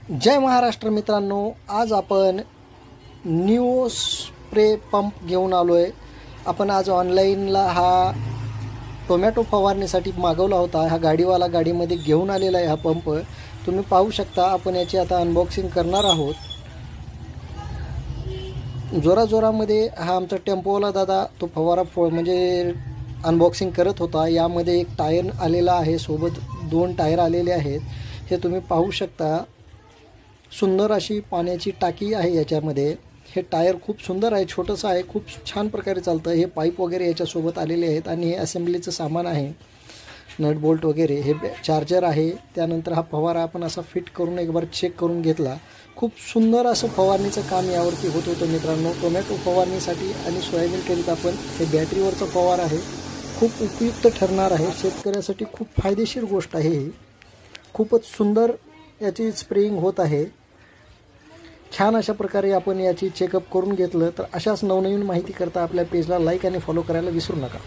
जय महाराष्ट्र मित्रांनो, आज आपण न्यू स्प्रे पंप घेऊन आलो आहे। आपण आज ऑनलाईनला हा टोमॅटो फवारणीसाठी मागवला होता। हा गाडीवाला गाडीमध्ये घेऊन आलेला आहे हा पंप। तुम्ही पाहू शकता। आपण याची आता अनबॉक्सिंग करणार आहोत। जोरामध्ये हा आमचा टेम्पोवाला दादा तो फवारा म्हणजे अनबॉक्सिंग करत होता। यामध्ये एक टायर आलेला आहे, सोबत 2 टायर आलेले आहेत। हे तुम्ही पाहू शकता। सुंदर अशी पाण्याची टाकी आहे याच्यामध्ये। हे टायर खूप सुंदर आहे, छोटंसं आहे, खूप छान प्रकारे चालतं। हे पाईप वगैरे याच्यासोबत आलेले आहेत आणि हे असेंब्लीचं सामान आहे, नट बोल्ट वगैरे। हे चार्जर आहे। त्यानंतर हा फवारा आपण असा फिट करून एक बार चेक करून घेतला। खूप सुंदर असं फवारणीचं काम यावरती होत होतं मित्रांनो। टोमॅटो फवारणीसाठी आणि सोयाबीन करीता आपण हे बॅटरीवरचा फवारा आहे, खूप उपयुक्त ठरणार आहे। शेतकऱ्यासाठी खूप फायदेशीर गोष्ट आहे ही। खूपच सुंदर याची स्प्रेइंग होत आहे। छान अशा प्रकारे आपण याची चेकअप करून घेतलं तर अशाच नवनवीन माहिती करता आपल्या पेजला लाईक आणि फॉलो करायला विसरू नका।